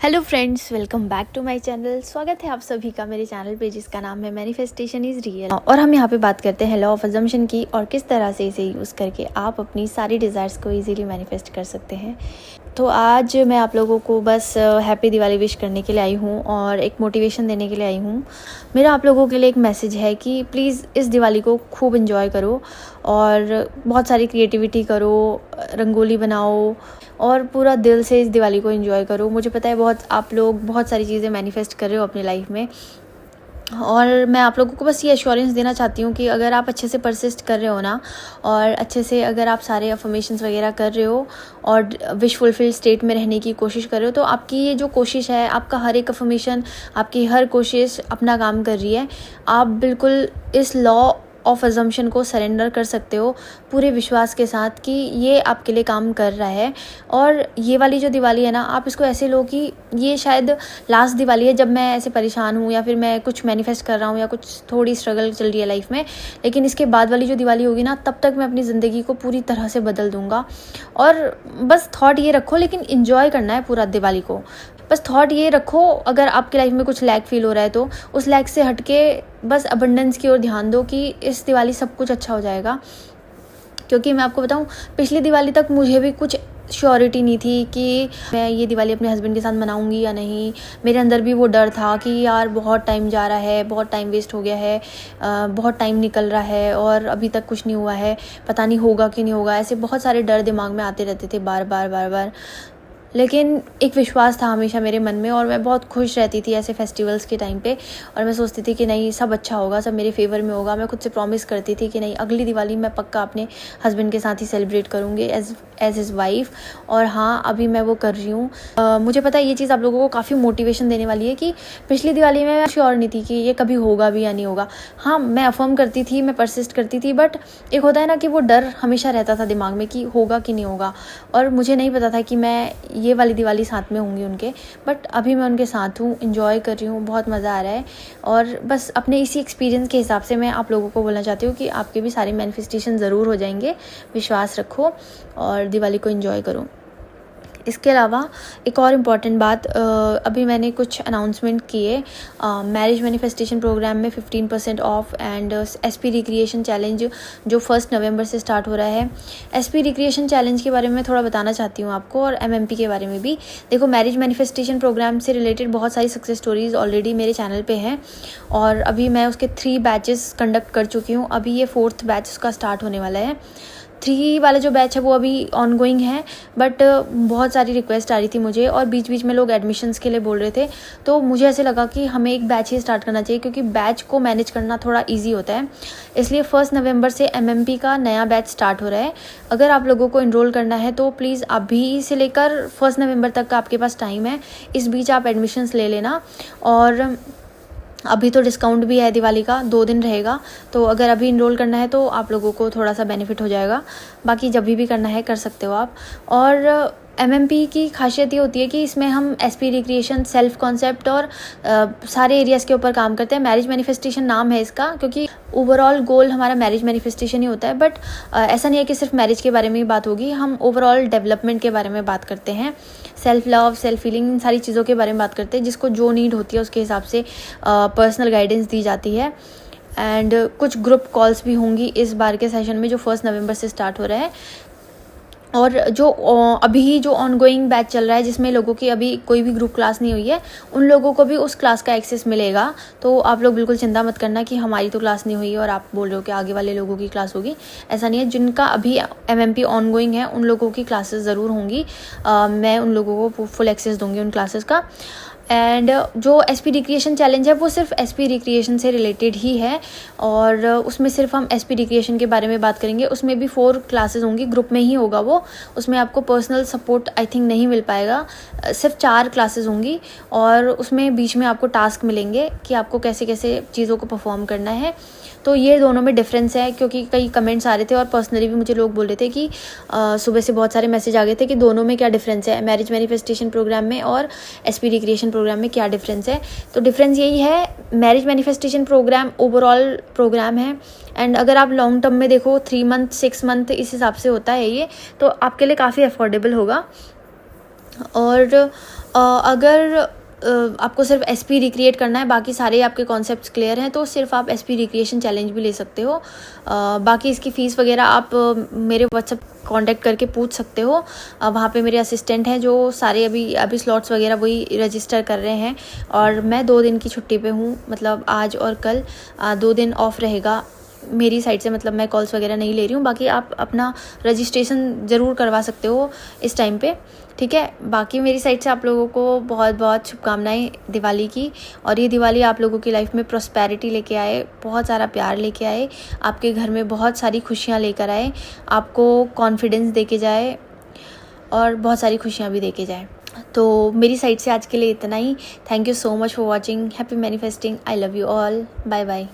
Hello friends, welcome back to my channel. स्वागत है आप सभी का मेरे चैनल पे जिसका नाम है मैनिफेस्टेशन इज़ रियल। और हम यहाँ पे बात करते हैं लॉ ऑफ अजम्पशन की और किस तरह से इसे यूज़ करके आप अपनी सारी डिज़ायर्स को इजीली मैनिफेस्ट कर सकते हैं। तो आज मैं आप लोगों को बस हैप्पी दिवाली विश करने के लिए आई हूँ और एक मोटिवेशन देने के लिए आई हूँ। मेरा आप लोगों के लिए एक मैसेज है कि प्लीज़ इस दिवाली को खूब एंजॉय करो और बहुत सारी क्रिएटिविटी करो, रंगोली बनाओ और पूरा दिल से इस दिवाली को एंजॉय करो। मुझे पता है आप लोग बहुत सारी चीज़ें मैनिफेस्ट कर रहे हो अपनी लाइफ में, और मैं आप लोगों को बस ये एश्योरेंस देना चाहती हूँ कि अगर आप अच्छे से परसिस्ट कर रहे हो ना, और अच्छे से अगर आप सारे अफर्मेशंस वगैरह कर रहे हो और विश फुलफिल स्टेट में रहने की कोशिश कर रहे हो, तो आपकी ये जो कोशिश है, आपका हर एक अफर्मेशन, आपकी हर कोशिश अपना काम कर रही है। आप बिल्कुल इस लॉ ऑफ अजम्पशन को सरेंडर कर सकते हो पूरे विश्वास के साथ कि ये आपके लिए काम कर रहा है। और ये वाली जो दिवाली है ना, आप इसको ऐसे लो कि ये शायद लास्ट दिवाली है जब मैं ऐसे परेशान हूँ या फिर मैं कुछ मैनिफेस्ट कर रहा हूँ या कुछ थोड़ी स्ट्रगल चल रही है लाइफ में, लेकिन इसके बाद वाली जो दिवाली होगी ना, तब तक मैं अपनी ज़िंदगी को पूरी तरह से बदल दूँगा। और बस थॉट ये रखो, लेकिन इन्जॉय करना है पूरा दिवाली को। बस थॉट ये रखो, अगर आपकी लाइफ में कुछ लैक फील हो रहा है तो उस लैक से हटके बस अबंडेंस की ओर ध्यान दो कि इस दिवाली सब कुछ अच्छा हो जाएगा। क्योंकि मैं आपको बताऊं, पिछली दिवाली तक मुझे भी कुछ श्योरिटी नहीं थी कि मैं ये दिवाली अपने हस्बैंड के साथ मनाऊंगी या नहीं। मेरे अंदर भी वो डर था कि यार बहुत टाइम जा रहा है, बहुत टाइम वेस्ट हो गया है, बहुत टाइम निकल रहा है और अभी तक कुछ नहीं हुआ है, पता नहीं होगा कि नहीं होगा। ऐसे बहुत सारे डर दिमाग में आते रहते थे बार बार। लेकिन एक विश्वास था हमेशा मेरे मन में और मैं बहुत खुश रहती थी ऐसे फेस्टिवल्स के टाइम पे, और मैं सोचती थी कि नहीं, सब अच्छा होगा, सब मेरे फेवर में होगा। मैं खुद से प्रॉमिस करती थी कि नहीं, अगली दिवाली मैं पक्का अपने हस्बैंड के साथ ही सेलिब्रेट करूँगी एज हिज वाइफ। और हाँ, अभी मैं वो कर रही हूँ। मुझे पता है ये चीज़ आप लोगों को काफ़ी मोटिवेशन देने वाली है कि पिछली दिवाली में मैं श्योर नहीं थी कि ये कभी होगा भी या नहीं होगा। हाँ, मैं अफर्म करती थी, मैं परसिस्ट करती थी, बट एक होता है ना कि वो डर हमेशा रहता था दिमाग में कि होगा कि नहीं होगा। और मुझे नहीं पता था कि मैं ये वाली दिवाली साथ में होंगी उनके, बट अभी मैं उनके साथ हूँ, एंजॉय कर रही हूँ, बहुत मज़ा आ रहा है। और बस अपने इसी एक्सपीरियंस के हिसाब से मैं आप लोगों को बोलना चाहती हूँ कि आपके भी सारे मैनिफेस्टेशन ज़रूर हो जाएंगे। विश्वास रखो और दिवाली को एंजॉय करो। इसके अलावा एक और इम्पॉर्टेंट बात, अभी मैंने कुछ अनाउंसमेंट किए। मैरिज मैनिफेस्टेशन प्रोग्राम में 15% of and SP recreation challenge जो 1 नवंबर से स्टार्ट हो रहा है। एसपी रिक्रिएशन चैलेंज के बारे में थोड़ा बताना चाहती हूँ आपको, और एमएमपी के बारे में भी। देखो, मैरिज मैनिफेस्टेशन प्रोग्राम से रिलेटेड बहुत सारी सक्सेस स्टोरीज ऑलरेडी मेरे चैनल पे हैं और अभी मैं उसके 3 बैचेस कंडक्ट कर चुकी हूँ। अभी ये 4th बैच उसका स्टार्ट होने वाला है। 3 वाला जो बैच है वो अभी ऑन गोइंग है, बट बहुत सारी रिक्वेस्ट आ रही थी मुझे और बीच बीच में लोग एडमिशन्स के लिए बोल रहे थे। तो मुझे ऐसे लगा कि हमें एक बैच ही स्टार्ट करना चाहिए, क्योंकि बैच को मैनेज करना थोड़ा इजी होता है। इसलिए 1 नवंबर से एमएमपी का नया बैच स्टार्ट हो रहा है। अगर आप लोगों को इनरोल करना है तो प्लीज़ अभी से लेकर 1 नवंबर तक का आपके पास टाइम है। इस बीच आप एडमिशन्स ले लेना। और अभी तो डिस्काउंट भी है दिवाली का, 2 दिन रहेगा, तो अगर अभी इनरोल करना है तो आप लोगों को थोड़ा सा बेनिफिट हो जाएगा। बाकी जब भी करना है कर सकते हो आप। और एमएमपी की खासियत ये होती है कि इसमें हम एसपी रिक्रिएशन, सेल्फ कॉन्सेप्ट और सारे एरियाज़ के ऊपर काम करते हैं। मैरिज मैनिफेस्टेशन नाम है इसका, क्योंकि ओवरऑल गोल हमारा मैरिज मैनिफेस्टेशन ही होता है। बट ऐसा नहीं है कि सिर्फ मैरिज के बारे में ही बात होगी, हम ओवरऑल डेवलपमेंट के बारे में बात करते हैं, सेल्फ लव, सेल्फ फीलिंग, इन सारी चीज़ों के बारे में बात करते हैं। जिसको जो नीड होती है उसके हिसाब से पर्सनल गाइडेंस दी जाती है। एंड कुछ ग्रुप कॉल्स भी होंगी इस बार के सेशन में जो 1 नवंबर से स्टार्ट हो रहा है। और जो अभी जो ऑनगोइंग बैच चल रहा है जिसमें लोगों की अभी कोई भी ग्रुप क्लास नहीं हुई है, उन लोगों को भी उस क्लास का एक्सेस मिलेगा। तो आप लोग बिल्कुल चिंता मत करना कि हमारी तो क्लास नहीं हुई और आप बोल रहे हो कि आगे वाले लोगों की क्लास होगी। ऐसा नहीं है, जिनका अभी एमएमपी ऑनगोइंग है उन लोगों की क्लासेस ज़रूर होंगी। मैं उन लोगों को फुल एक्सेस दूंगी उन क्लासेस का। एंड जो एसपी रिक्रिएशन चैलेंज है वो सिर्फ एसपी रिक्रिएशन से रिलेटेड ही है, और उसमें सिर्फ हम एसपी रिक्रिएशन के बारे में बात करेंगे। उसमें भी 4 क्लासेस होंगी, ग्रुप में ही होगा वो। उसमें आपको पर्सनल सपोर्ट आई थिंक नहीं मिल पाएगा, सिर्फ 4 क्लासेस होंगी। और उसमें बीच में आपको टास्क मिलेंगे कि आपको कैसे कैसे चीज़ों को परफॉर्म करना है। तो ये दोनों में डिफरेंस है, क्योंकि कई कमेंट्स आ रहे थे और पर्सनली भी मुझे लोग बोल रहे थे कि सुबह से बहुत सारे मैसेज आ गए थे कि दोनों में क्या डिफरेंस है, मैरिज मैनिफेस्टेशन प्रोग्राम में और एसपी रिक्रिएशन प्रोग्राम में क्या डिफरेंस है। तो डिफरेंस यही है, marriage manifestation program overall program है, एंड अगर आप लॉन्ग टर्म में देखो 3 मंथ 6 मंथ इस हिसाब से होता है ये, तो आपके लिए काफ़ी अफोर्डेबल होगा। और अगर आपको सिर्फ एसपी रिक्रिएट करना है, बाकी सारे आपके कॉन्सेप्ट्स क्लियर हैं, तो सिर्फ आप एसपी रिक्रिएशन चैलेंज भी ले सकते हो। बाकी इसकी फ़ीस वगैरह आप मेरे व्हाट्सएप कांटेक्ट करके पूछ सकते हो। वहाँ पे मेरे असिस्टेंट हैं जो सारे अभी स्लॉट्स वगैरह वही रजिस्टर कर रहे हैं। और मैं 2 दिन की छुट्टी पे हूँ, मतलब आज और कल 2 दिन ऑफ रहेगा मेरी साइड से, मतलब मैं कॉल्स वगैरह नहीं ले रही हूँ। बाकी आप अपना रजिस्ट्रेशन ज़रूर करवा सकते हो इस टाइम पे, ठीक है। बाकी मेरी साइड से आप लोगों को बहुत बहुत शुभकामनाएं दिवाली की, और ये दिवाली आप लोगों की लाइफ में प्रॉस्पेरिटी लेके आए, बहुत सारा प्यार लेके आए, आपके घर में बहुत सारी खुशियाँ लेकर आए, आपको कॉन्फिडेंस दे के जाए और बहुत सारी खुशियाँ भी दे के जाए। तो मेरी साइड से आज के लिए इतना ही। Thank you so much for watching. Happy manifesting. I love you all. Bye bye.